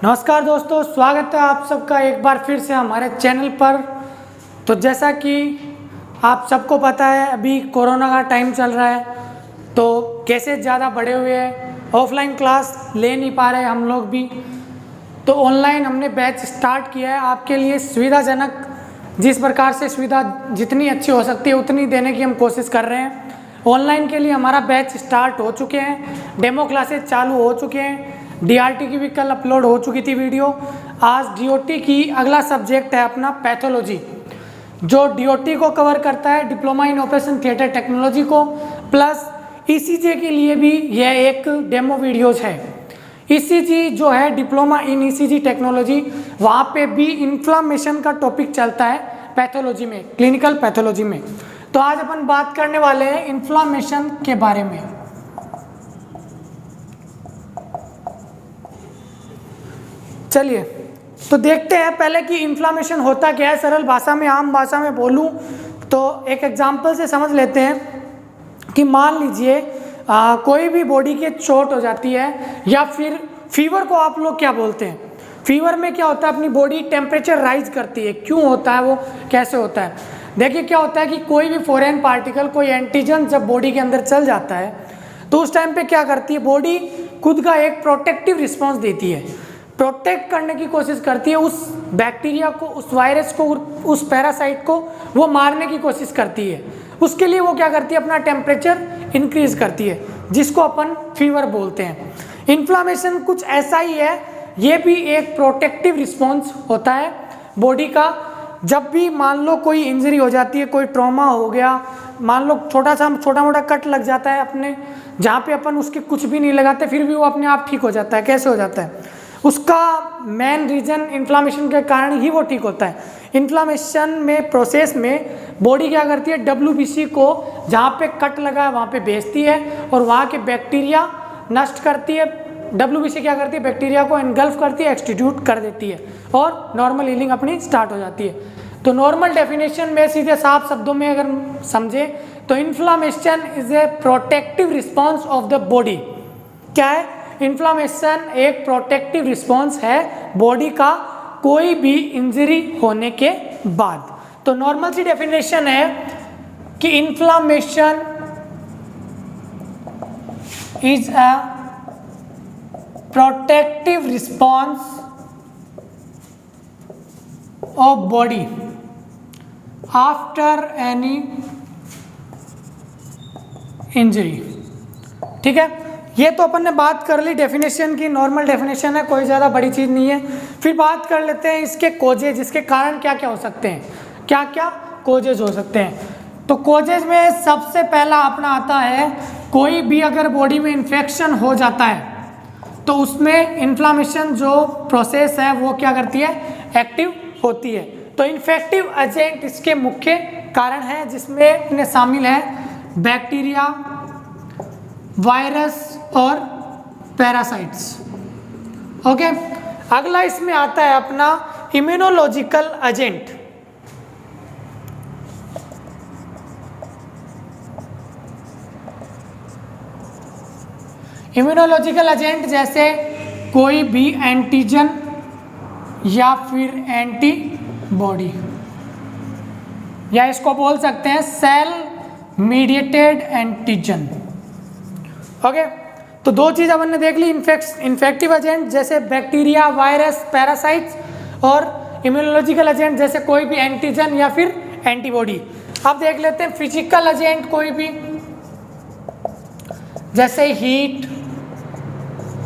नमस्कार दोस्तों, स्वागत है आप सबका एक बार फिर से हमारे चैनल पर। तो जैसा कि आप सबको पता है, अभी कोरोना का टाइम चल रहा है, तो केसेस ज़्यादा बढ़े हुए हैं। ऑफलाइन क्लास ले नहीं पा रहे हम लोग भी, तो ऑनलाइन हमने बैच स्टार्ट किया है आपके लिए सुविधाजनक। जिस प्रकार से सुविधा जितनी अच्छी हो सकती है उतनी देने की हम कोशिश कर रहे हैं। ऑनलाइन के लिए हमारा बैच स्टार्ट हो चुके हैं, डेमो क्लासेस चालू हो चुके हैं, डीआरटी की भी कल अपलोड हो चुकी थी वीडियो। आज डीओटी की अगला सब्जेक्ट है अपना पैथोलॉजी, जो डीओटी को कवर करता है, diploma in operation theatre technology को, प्लस ईसीजी के लिए भी यह एक डेमो वीडियोज है। ईसीजी जो है डिप्लोमा इन ईसीजी टेक्नोलॉजी, वहाँ पे भी इन्फ्लामेशन का टॉपिक चलता है पैथोलॉजी में, क्लिनिकल पैथोलॉजी में। तो आज अपन बात करने वाले हैं इन्फ्लामेशन के बारे में। चलिए तो देखते हैं पहले कि इन्फ्लामेशन होता क्या है। सरल भाषा में, आम भाषा में बोलूं तो एक एग्जांपल से समझ लेते हैं कि मान लीजिए कोई भी बॉडी के चोट हो जाती है, या फिर फीवर को आप लोग क्या बोलते हैं। फीवर में क्या होता है, अपनी बॉडी टेम्परेचर राइज करती है। क्यों होता है, वो कैसे होता है? देखिए क्या होता है कि कोई भी फॉरेन पार्टिकल, कोई एंटीजन जब बॉडी के अंदर चल जाता है तो उस टाइम पे क्या करती है, बॉडी खुद का एक प्रोटेक्टिव रिस्पॉन्स देती है, प्रोटेक्ट करने की कोशिश करती है उस बैक्टीरिया को, उस वायरस को, उस पैरासाइट को वो मारने की कोशिश करती है। उसके लिए वो क्या करती है, अपना टेम्परेचर इंक्रीज करती है, जिसको अपन फीवर बोलते हैं। इन्फ्लामेशन कुछ ऐसा ही है, ये भी एक प्रोटेक्टिव रिस्पॉन्स होता है बॉडी का। जब भी मान लो कोई इंजरी हो जाती है, कोई ट्रॉमा हो गया, मान लो छोटा मोटा कट लग जाता है अपने, जहाँ पे अपन उसके कुछ भी नहीं लगाते फिर भी वो अपने आप ठीक हो जाता है। कैसे हो जाता है? उसका मेन रीजन इन्फ्लामेशन के कारण ही वो ठीक होता है। इन्फ्लामेशन में प्रोसेस में बॉडी क्या करती है, डब्ल्यूबीसी को जहाँ पे कट लगा है वहाँ पे भेजती है और वहाँ के बैक्टीरिया नष्ट करती है। डब्ल्यूबीसी क्या करती है, बैक्टीरिया को एनगल्फ करती है, एक्सटीट्यूट कर देती है और नॉर्मल हीलिंग अपनी स्टार्ट हो जाती है। तो नॉर्मल डेफिनेशन में सीधे साफ शब्दों में अगर समझे तो inflammation is a protective response of the body. क्या है? इन्फ्लामेशन एक प्रोटेक्टिव रिस्पॉन्स है बॉडी का कोई भी इंजरी होने के बाद। तो नॉर्मल सी डेफिनेशन है कि inflammation is a protective response of body after any injury. ठीक है, ये तो अपन ने बात कर ली डेफिनेशन की, नॉर्मल डेफिनेशन है, कोई ज़्यादा बड़ी चीज़ नहीं है। फिर बात कर लेते हैं इसके कोजेज, इसके कारण क्या क्या हो सकते हैं, क्या क्या कोजेज हो सकते हैं। तो कोजेज में सबसे पहला अपना आता है, कोई भी अगर बॉडी में इन्फेक्शन हो जाता है तो उसमें इन्फ्लामेशन जो प्रोसेस है वो क्या करती है, एक्टिव होती है। तो इन्फेक्टिव एजेंट इसके मुख्य कारण हैं, जिसमें इनमें शामिल है बैक्टीरिया, वायरस और पैरासाइट्स। ओके, अगला इसमें आता है अपना इम्यूनोलॉजिकल एजेंट। इम्यूनोलॉजिकल एजेंट जैसे कोई भी एंटीजन या फिर एंटीबॉडी, या इसको बोल सकते हैं सेल मीडिएटेड एंटीजन। ओके, तो दो चीज़ अपन ने देख ली, इन्फेक्टिव एजेंट जैसे बैक्टीरिया, वायरस, पैरासाइट्स, और इम्यूनोलॉजिकल एजेंट जैसे कोई भी एंटीजन या फिर एंटीबॉडी। अब देख लेते हैं फिजिकल एजेंट, कोई भी जैसे हीट,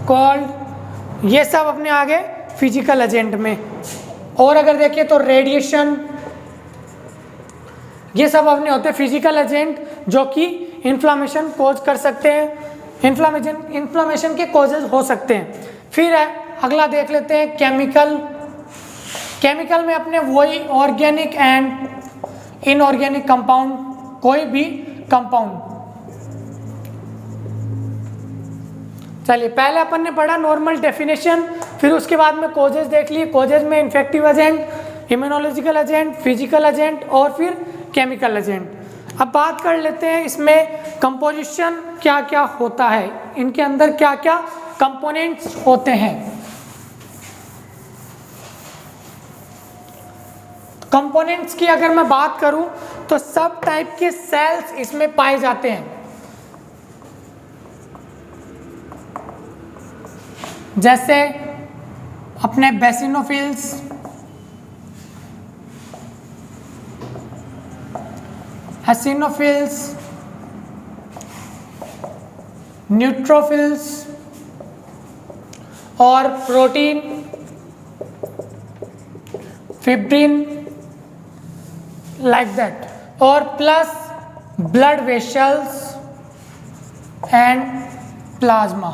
कोल्ड, ये सब अपने आगे फिजिकल एजेंट में। और अगर देखिए तो रेडिएशन, ये सब अपने होते हैं फिजिकल एजेंट जो कि इन्फ्लामेशन कोज कर सकते हैं, इन्फ्लामेशन के कॉजेज हो सकते हैं। फिर अगला देख लेते हैं केमिकल। केमिकल में अपने वही ऑर्गेनिक एंड इनऑर्गेनिक कंपाउंड, कोई भी कंपाउंड। चलिए, पहले अपन ने पढ़ा नॉर्मल डेफिनेशन, फिर उसके बाद में कॉजेज देख लिए। कॉजेज में infective agent, immunological agent, physical agent और फिर केमिकल एजेंट। अब बात कर लेते हैं इसमें कंपोजिशन क्या क्या होता है, इनके अंदर क्या क्या कंपोनेंट्स होते हैं। कंपोनेंट्स की अगर मैं बात करूं तो सब टाइप के सेल्स इसमें पाए जाते हैं, जैसे अपने बेसिनोफिल्स, एसिनोफिल्स, न्यूट्रोफिल्स और प्रोटीन, फिब्रिन, लाइक दैट, और plus blood vessels and plasma,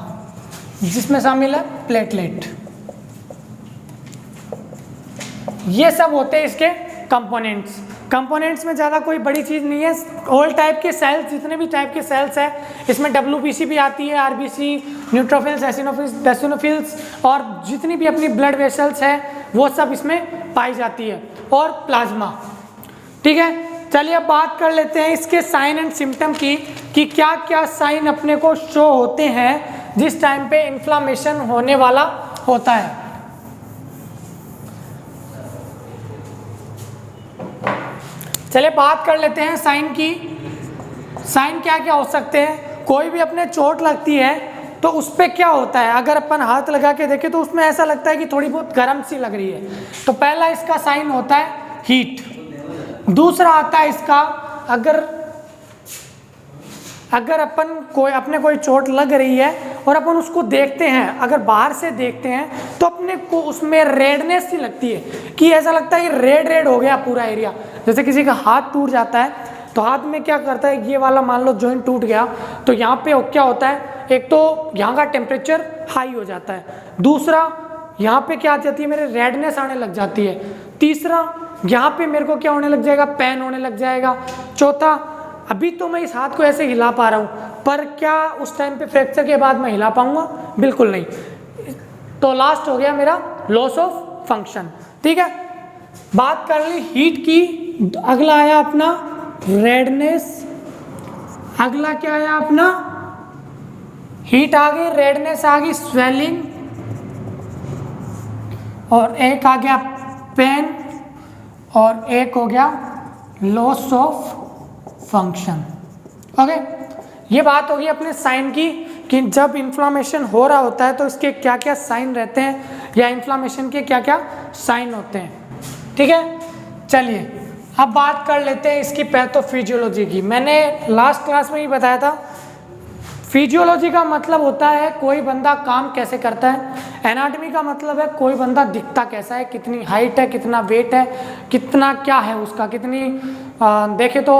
जिसमें शामिल है प्लेटलेट। ये सब होते हैं इसके कंपोनेंट्स। कंपोनेंट्स में ज़्यादा कोई बड़ी चीज़ नहीं है, ऑल टाइप के सेल्स, जितने भी टाइप के सेल्स हैं इसमें WBC भी आती है, RBC, न्यूट्रोफिल्स, एसिनोफिल्स, बेसिनोफिल्स और जितनी भी अपनी ब्लड वेसल्स है वो सब इसमें पाई जाती है, और प्लाज्मा। ठीक है, चलिए अब बात कर लेते हैं इसके साइन एंड सिम्टम की, कि क्या क्या साइन अपने को शो होते हैं जिस टाइम पे इन्फ्लामेशन होने वाला होता है। चलिए बात कर लेते हैं साइन की। साइन क्या क्या हो सकते हैं। कोई भी अपने चोट लगती है तो उस पर क्या होता है, अगर अपन हाथ लगा के देखें तो उसमें ऐसा लगता है कि थोड़ी बहुत गर्म सी लग रही है, तो पहला इसका साइन होता है हीट। दूसरा आता है इसका, अगर अपन अपने कोई चोट लग रही है और अपन उसको देखते हैं, अगर बाहर से देखते हैं तो अपने को उसमें रेडनेस सी लगती है, कि ऐसा लगता है कि रेड हो गया पूरा एरिया। जैसे किसी का हाथ टूट जाता है तो हाथ में क्या करता है, ये वाला मान लो जॉइंट टूट गया तो यहाँ पे क्या होता है, एक तो यहाँ का टेम्परेचर हाई हो जाता है, दूसरा यहाँ पे क्या आ जाती है, मेरे रेडनेस आने लग जाती है, तीसरा यहाँ पे मेरे को क्या होने लग जाएगा, पेन होने लग जाएगा, चौथा अभी तो मैं इस हाथ को ऐसे हिला पा रहा हूँ पर क्या उस टाइम पे फ्रैक्चर के बाद मैं हिला पाऊंगा, बिल्कुल नहीं। तो लास्ट हो गया मेरा लॉस ऑफ फंक्शन। ठीक है, बात कर ली हीट की, अगला आया अपना रेडनेस, अगला क्या आया अपना, हीट आ गई, रेडनेस आ गई, स्वेलिंग, और एक आ गया पेन, और एक हो गया लॉस ऑफ फंक्शन। ओके, ये बात होगी अपने साइन की, कि जब इन्फ्लामेशन हो रहा होता है तो इसके क्या क्या साइन रहते हैं, या इन्फ्लामेशन के क्या क्या साइन होते हैं। ठीक है, चलिए अब बात कर लेते हैं इसकी पैथोफिजियोलॉजी की। मैंने लास्ट क्लास में ही बताया था, फिजियोलॉजी का मतलब होता है कोई बंदा काम कैसे करता है, एनाटॉमी का मतलब है कोई बंदा दिखता कैसा है, कितनी हाइट है, कितना वेट है, कितना क्या है उसका, कितनी देखे तो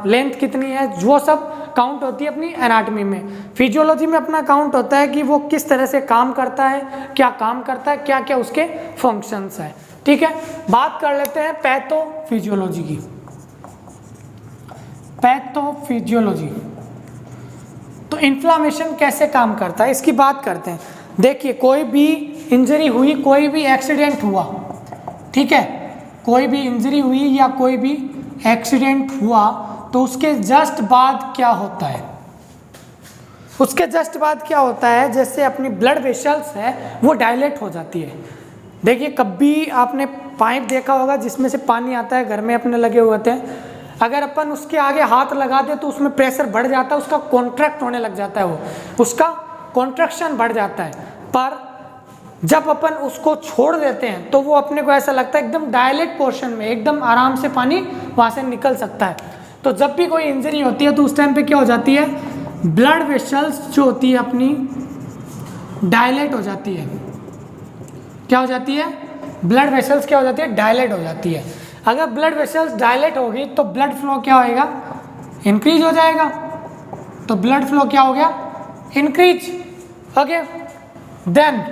लेंथ कितनी है, वो सब काउंट होती है अपनी एनाटॉमी में। फिजियोलॉजी में अपना काउंट होता है कि वो किस तरह से काम करता है, क्या काम करता है, क्या क्या उसके फंक्शंस है। ठीक है, बात कर लेते हैं पैथोफिजियोलॉजी की। पैथोफिजियोलॉजी तो इन्फ्लामेशन कैसे काम करता है इसकी बात करते हैं। देखिए, कोई भी इंजरी हुई, कोई भी एक्सीडेंट हुआ, ठीक है, कोई भी इंजरी हुई या कोई भी एक्सीडेंट हुआ तो उसके जस्ट बाद क्या होता है, उसके जस्ट बाद क्या होता है, जैसे अपनी ब्लड वेसल्स है वो डायलेट हो जाती है। देखिए, कभी आपने पाइप देखा होगा जिसमें से पानी आता है, घर में अपने लगे हुए थे, अगर अपन उसके आगे हाथ लगा दे तो उसमें प्रेशर बढ़ जाता है, उसका कॉन्ट्रैक्ट होने लग जाता है, वो उसका कॉन्ट्रैक्शन बढ़ जाता है। पर जब अपन उसको छोड़ देते हैं तो वो अपने को ऐसा लगता है एकदम डायलेट पोर्शन में एकदम आराम से पानी वहाँ से निकल सकता है। तो जब भी कोई इंजरी होती है तो उस टाइम पे क्या हो जाती है, ब्लड वेसल्स जो होती है अपनी डायलेट हो जाती है। क्या हो जाती है, ब्लड वेसल्स क्या हो जाती है, डायलेट हो जाती है। अगर ब्लड वेसल्स डायलेट होगी तो ब्लड फ्लो क्या होएगा, इंक्रीज हो जाएगा। तो ब्लड फ्लो क्या हो गया, इंक्रीज। ओके, देन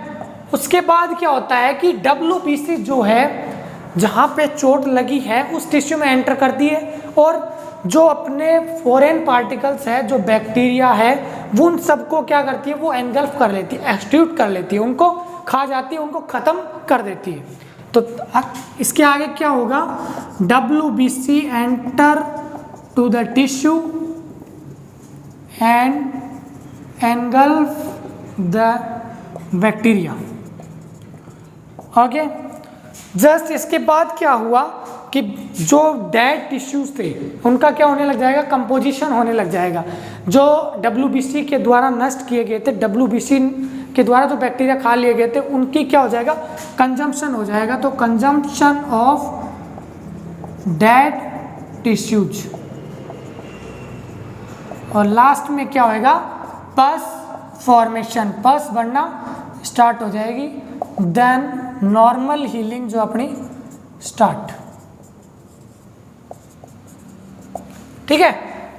उसके बाद क्या होता है कि WBC जो है, जहाँ पे चोट लगी है उस टिश्यू में एंटर करती है, और जो अपने फॉरेन पार्टिकल्स है, जो बैक्टीरिया है, वो उन सबको क्या करती है, वो एनगल्फ कर लेती है, एक्सट्रूड कर लेती है, उनको खा जाती है, उनको ख़त्म कर देती है। तो इसके आगे क्या होगा, WBC enter to the tissue and engulf the bacteria. Okay, just इसके बाद क्या हुआ कि जो डेड टिश्यूज थे उनका क्या होने लग जाएगा, कंपोजिशन होने लग जाएगा। जो WBC के द्वारा नष्ट किए गए थे, WBC के द्वारा जो बैक्टीरिया खा लिए गए थे, उनकी क्या हो जाएगा, कंजम्पशन हो जाएगा। तो कंजम्पशन ऑफ डेड टिश्यूज, और लास्ट में क्या होएगा, पस फॉर्मेशन, पस बढ़ना स्टार्ट हो जाएगी। देन नॉर्मल हीलिंग जो अपनी स्टार्ट, ठीक है,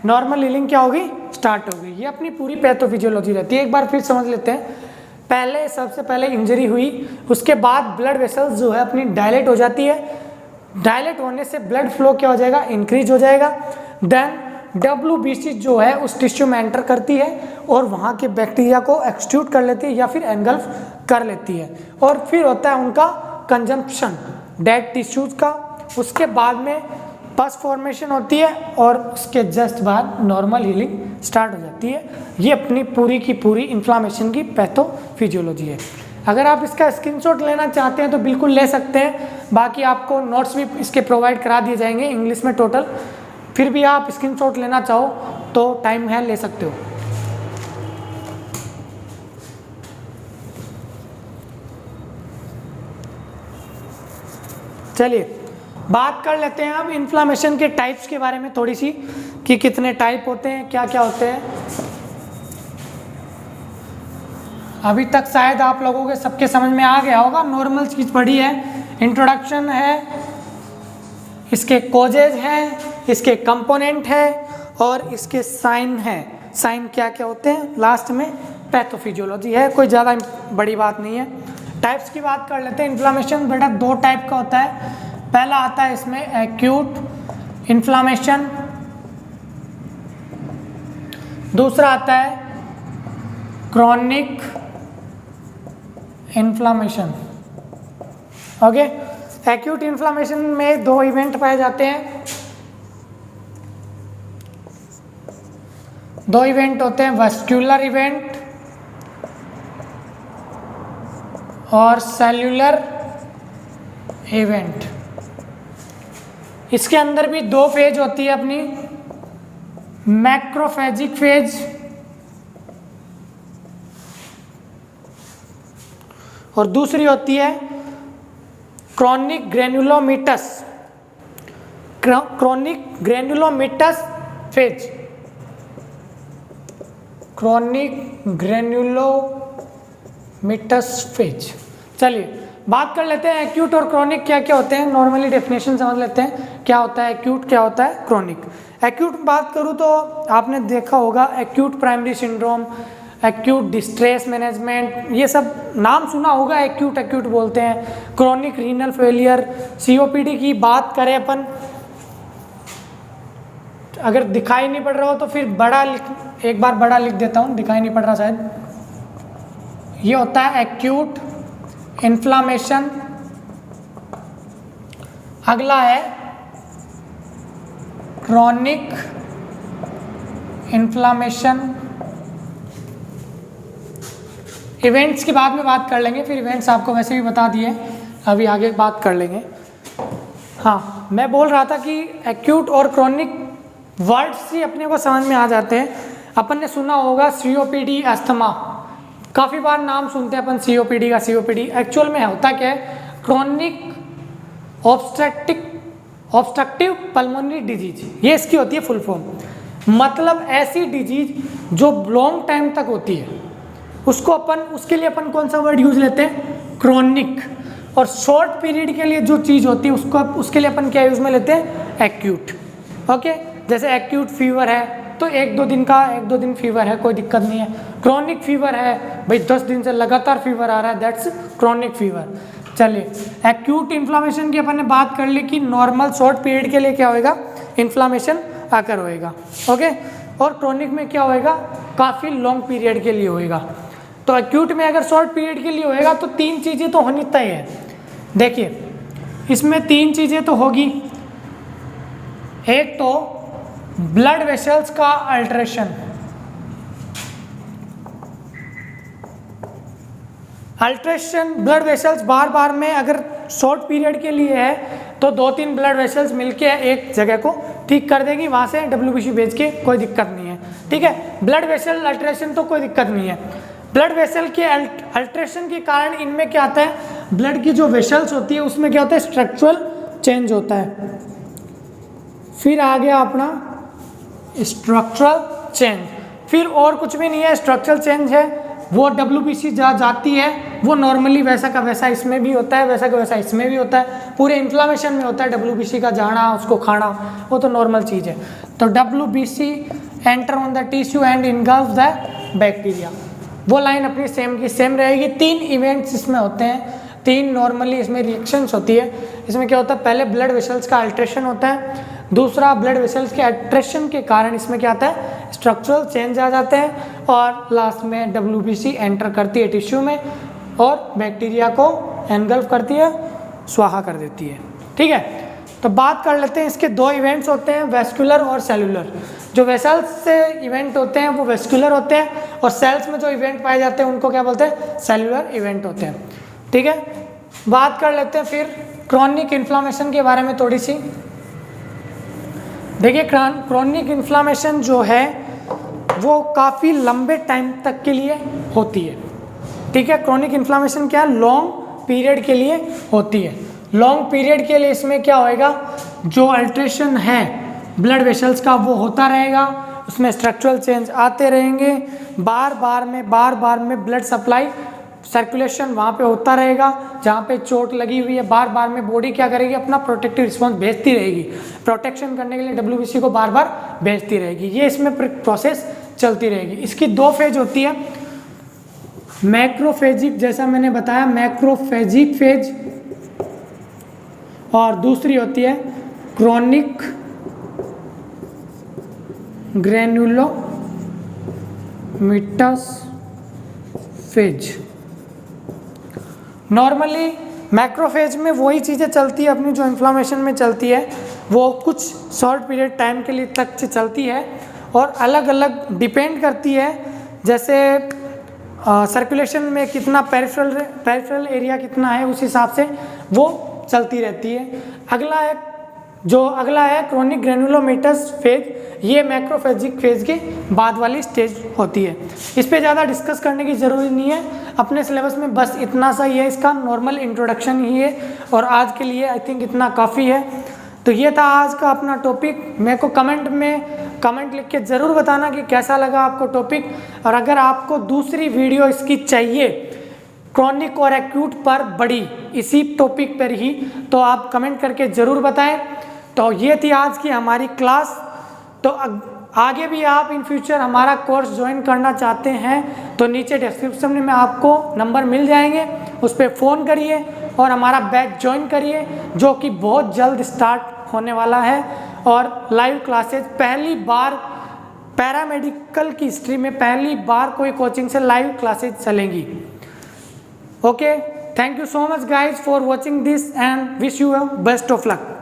नॉर्मल हीलिंग क्या होगी, स्टार्ट होगी। ये अपनी पूरी पैथोफिजियोलॉजी रहती है। एक बार फिर समझ लेते हैं। पहले सबसे पहले इंजरी हुई, उसके बाद ब्लड वेसल्स जो है अपनी डायलेट हो जाती है। डायलेट होने से ब्लड फ्लो क्या हो जाएगा, इंक्रीज हो जाएगा। देन WBC जो है उस टिश्यू में एंटर करती है और वहाँ के बैक्टीरिया को एक्सट्रूड कर लेती है या फिर एंगल्फ कर लेती है, और फिर होता है उनका कंजम्पशन डेड टिश्यूज का। उसके बाद में पस फॉर्मेशन होती है और उसके जस्ट बाद नॉर्मल हीलिंग स्टार्ट हो जाती है। ये अपनी पूरी की पूरी इन्फ्लामेशन की पैथोफिजियोलॉजी है। अगर आप इसका स्क्रीनशॉट लेना चाहते हैं तो बिल्कुल ले सकते हैं, बाकी आपको नोट्स भी इसके प्रोवाइड करा दिए जाएंगे इंग्लिश में टोटल। फिर भी आप स्क्रीनशॉट लेना चाहो तो टाइम है, ले सकते हो। चलिए बात कर लेते हैं अब इन्फ्लामेशन के टाइप्स के बारे में थोड़ी सी, कि कितने टाइप होते हैं, क्या क्या होते हैं। अभी तक शायद आप लोगों के सबके समझ में आ गया होगा, नॉर्मल चीज़ पढ़ी है, इंट्रोडक्शन है, इसके कोजेज हैं, इसके कंपोनेंट है और इसके साइन है। साइन क्या क्या होते हैं, लास्ट में पैथोफिजियोलॉजी है, कोई ज़्यादा बड़ी बात नहीं है। टाइप्स की बात कर लेते हैं। इन्फ्लामेशन बेटा दो टाइप का होता है। पहला आता है इसमें एक्यूट इन्फ्लामेशन, दूसरा आता है chronic inflammation. Okay, acute inflammation में दो इवेंट पाए जाते हैं। दो इवेंट होते हैं, वस्क्यूलर इवेंट और सेल्यूलर इवेंट। इसके अंदर भी दो फेज होती है अपनी, मैक्रोफेजिक फेज और दूसरी होती है chronic granulomatous, chronic granulomatous phase, chronic granulomatous phase. चलिए बात कर लेते हैं एक्यूट और क्रॉनिक क्या क्या होते हैं। नॉर्मली डेफिनेशन समझ लेते हैं, क्या होता है एक्यूट, क्या होता है क्रॉनिक। एक्यूट बात करूँ तो आपने देखा होगा acute primary syndrome, acute distress management, ये सब नाम सुना होगा, एक्यूट एक्यूट बोलते हैं। क्रॉनिक रीनल फेलियर, COPD की बात करें अपन, अगर दिखाई नहीं पड़ रहा हो तो फिर बड़ा एक बार बड़ा लिख देता हूँ, दिखाई नहीं पड़ रहा शायद। ये होता है एक्यूट इन्फ्लामेशन। अगला है क्रॉनिक इन्फ्लामेशन। इवेंट्स की बाद में बात कर लेंगे, फिर इवेंट्स आपको वैसे भी बता दिए, अभी आगे बात कर लेंगे। हाँ, मैं बोल रहा था कि एक्यूट और क्रॉनिक वर्ड्स ही अपने को समझ में आ जाते हैं। अपन ने सुना होगा COPD, अस्थमा, काफ़ी बार नाम सुनते हैं अपन COPD का। COPD एक्चुअल में होता क्या है, क्रॉनिक ऑब्स्ट्रक्टिव पल्मोनरी डिजीज, ये इसकी होती है फुल फॉर्म। मतलब ऐसी डिजीज जो लॉन्ग टाइम तक होती है, उसको अपन, उसके लिए अपन कौन सा वर्ड यूज लेते हैं, क्रॉनिक। और शॉर्ट पीरियड के लिए जो चीज़ होती है उसको, उसके लिए अपन क्या यूज में लेते हैं, एक्यूट। ओके, जैसे एक्यूट फीवर है तो एक दो दिन फीवर है, कोई दिक्कत नहीं है। क्रॉनिक फीवर है भाई, 10 दिन से लगातार फीवर आ रहा है, दैट्स क्रॉनिक फीवर। चलिए, एक्यूट इन्फ्लामेशन की अपन ने बात कर ली कि नॉर्मल शॉर्ट पीरियड के लिए क्या होएगा, इन्फ्लामेशन आकर होएगा। ओके, और क्रॉनिक में क्या होएगा, काफ़ी लॉन्ग पीरियड के लिए होएगा। तो एक्यूट में अगर शॉर्ट पीरियड के लिए होएगा तो तीन चीज़ें तो होनी तय है। देखिए, इसमें तीन चीज़ें तो होगी। एक तो ब्लड वेसल्स का अल्ट्रेशन, ब्लड वेसल्स बार बार में अगर शॉर्ट पीरियड के लिए है तो 2-3 ब्लड वेसल्स मिलके एक जगह को ठीक कर देगी, वहाँ से WBC भेज के कोई दिक्कत नहीं है। ठीक है, ब्लड वेसल अल्ट्रेशन तो कोई दिक्कत नहीं है। ब्लड वेसल के अल्ट्रेशन के कारण इनमें क्या आता है, ब्लड की जो वेसल्स होती है उसमें क्या होता है, स्ट्रक्चरल चेंज होता है। फिर आ गया अपना स्ट्रक्चरल चेंज, फिर और कुछ भी नहीं है, स्ट्रक्चरल चेंज है, वो WBC जहाँ जाती है वो नॉर्मली वैसा का वैसा इसमें भी होता है, वैसा का वैसा इसमें भी होता है, पूरे इन्फ्लामेशन में होता है WBC का जाना, उसको खाना, वो तो नॉर्मल चीज़ है। तो WBC enter on the tissue and engulf the bacteria, वो लाइन अपनी सेम की सेम रहेगी। 3 इवेंट्स इसमें होते हैं, 3 नॉर्मली इसमें रिएक्शंस होती है। इसमें क्या होता है, पहले ब्लड वेसल्स का अल्ट्रेशन होता है, दूसरा ब्लड वेसल्स के अल्ट्रेशन के कारण इसमें क्या आता है, स्ट्रक्चरल चेंज आ जाते हैं, और लास्ट में WBC एंटर करती है टिश्यू में और बैक्टीरिया को एनगल्फ करती है, स्वाहा कर देती है। ठीक है, तो बात कर लेते हैं, इसके 2 इवेंट्स होते हैं, वेस्कुलर और सेलुलर। जो वेसल्स से इवेंट होते हैं वो वेस्कुलर होते हैं, और सेल्स में जो इवेंट पाए जाते हैं उनको क्या बोलते हैं, सेलुलर इवेंट होते हैं। ठीक है, बात कर लेते हैं फिर क्रॉनिक इन्फ्लामेशन के बारे में थोड़ी सी। देखिए, क्रॉनिक इन्फ्लामेशन जो है वो काफ़ी लंबे टाइम तक के लिए होती है। ठीक है, क्रॉनिक इन्फ्लामेशन क्या है, लॉन्ग पीरियड के लिए होती है। लॉन्ग पीरियड के लिए इसमें क्या होएगा, जो अल्ट्रेशन है ब्लड वेसल्स का वो होता रहेगा, उसमें स्ट्रक्चरल चेंज आते रहेंगे, बार बार में ब्लड सप्लाई सर्कुलेशन वहाँ पे होता रहेगा, जहाँ पे चोट लगी हुई है बार बार में बॉडी क्या करेगी, अपना प्रोटेक्टिव रिस्पॉन्स भेजती रहेगी, प्रोटेक्शन करने के लिए WBC को बार बार भेजती रहेगी। ये इसमें प्रोसेस चलती रहेगी। इसकी 2 फेज होती है, मैक्रोफेजिक, जैसा मैंने बताया मैक्रोफेजिक फेज, और दूसरी होती है क्रॉनिक ग्रैन्युलोमिटस फेज। नॉर्मली मैक्रोफेज में वही चीज़ें चलती है अपनी जो इन्फ्लामेशन में चलती है, वो कुछ शॉर्ट पीरियड टाइम के लिए तक चलती है, और अलग अलग डिपेंड करती है, जैसे सर्कुलेशन में कितना पेरिफेरल एरिया कितना है उस हिसाब से वो चलती रहती है। अगला है क्रॉनिक ग्रैन्युलोमेटस फेज, ये मैक्रोफेजिक फेज के बाद वाली स्टेज होती है। इस पे ज़्यादा डिस्कस करने की ज़रूरी नहीं है, अपने सिलेबस में बस इतना सा ही है, इसका नॉर्मल इंट्रोडक्शन ही है, और आज के लिए आई थिंक इतना काफ़ी है। तो ये था आज का अपना टॉपिक। मेरे को कमेंट लिख के ज़रूर बताना कि कैसा लगा आपको टॉपिक, और अगर आपको दूसरी वीडियो इसकी चाहिए क्रॉनिक और एक्यूट पर बड़ी इसी टॉपिक पर ही, तो आप कमेंट करके ज़रूर बताएं। तो ये थी आज की हमारी क्लास। तो आगे भी आप इन फ्यूचर हमारा कोर्स ज्वाइन करना चाहते हैं तो नीचे डिस्क्रिप्शन में आपको नंबर मिल जाएंगे, उस पर फ़ोन करिए और हमारा बैच ज्वाइन करिए, जो कि बहुत जल्द स्टार्ट होने वाला है। और लाइव क्लासेज पहली बार पैरामेडिकल की हिस्ट्री में पहली बार कोई कोचिंग से लाइव क्लासेज चलेंगी। Okay, thank you so much guys for watching this and wish you best of luck.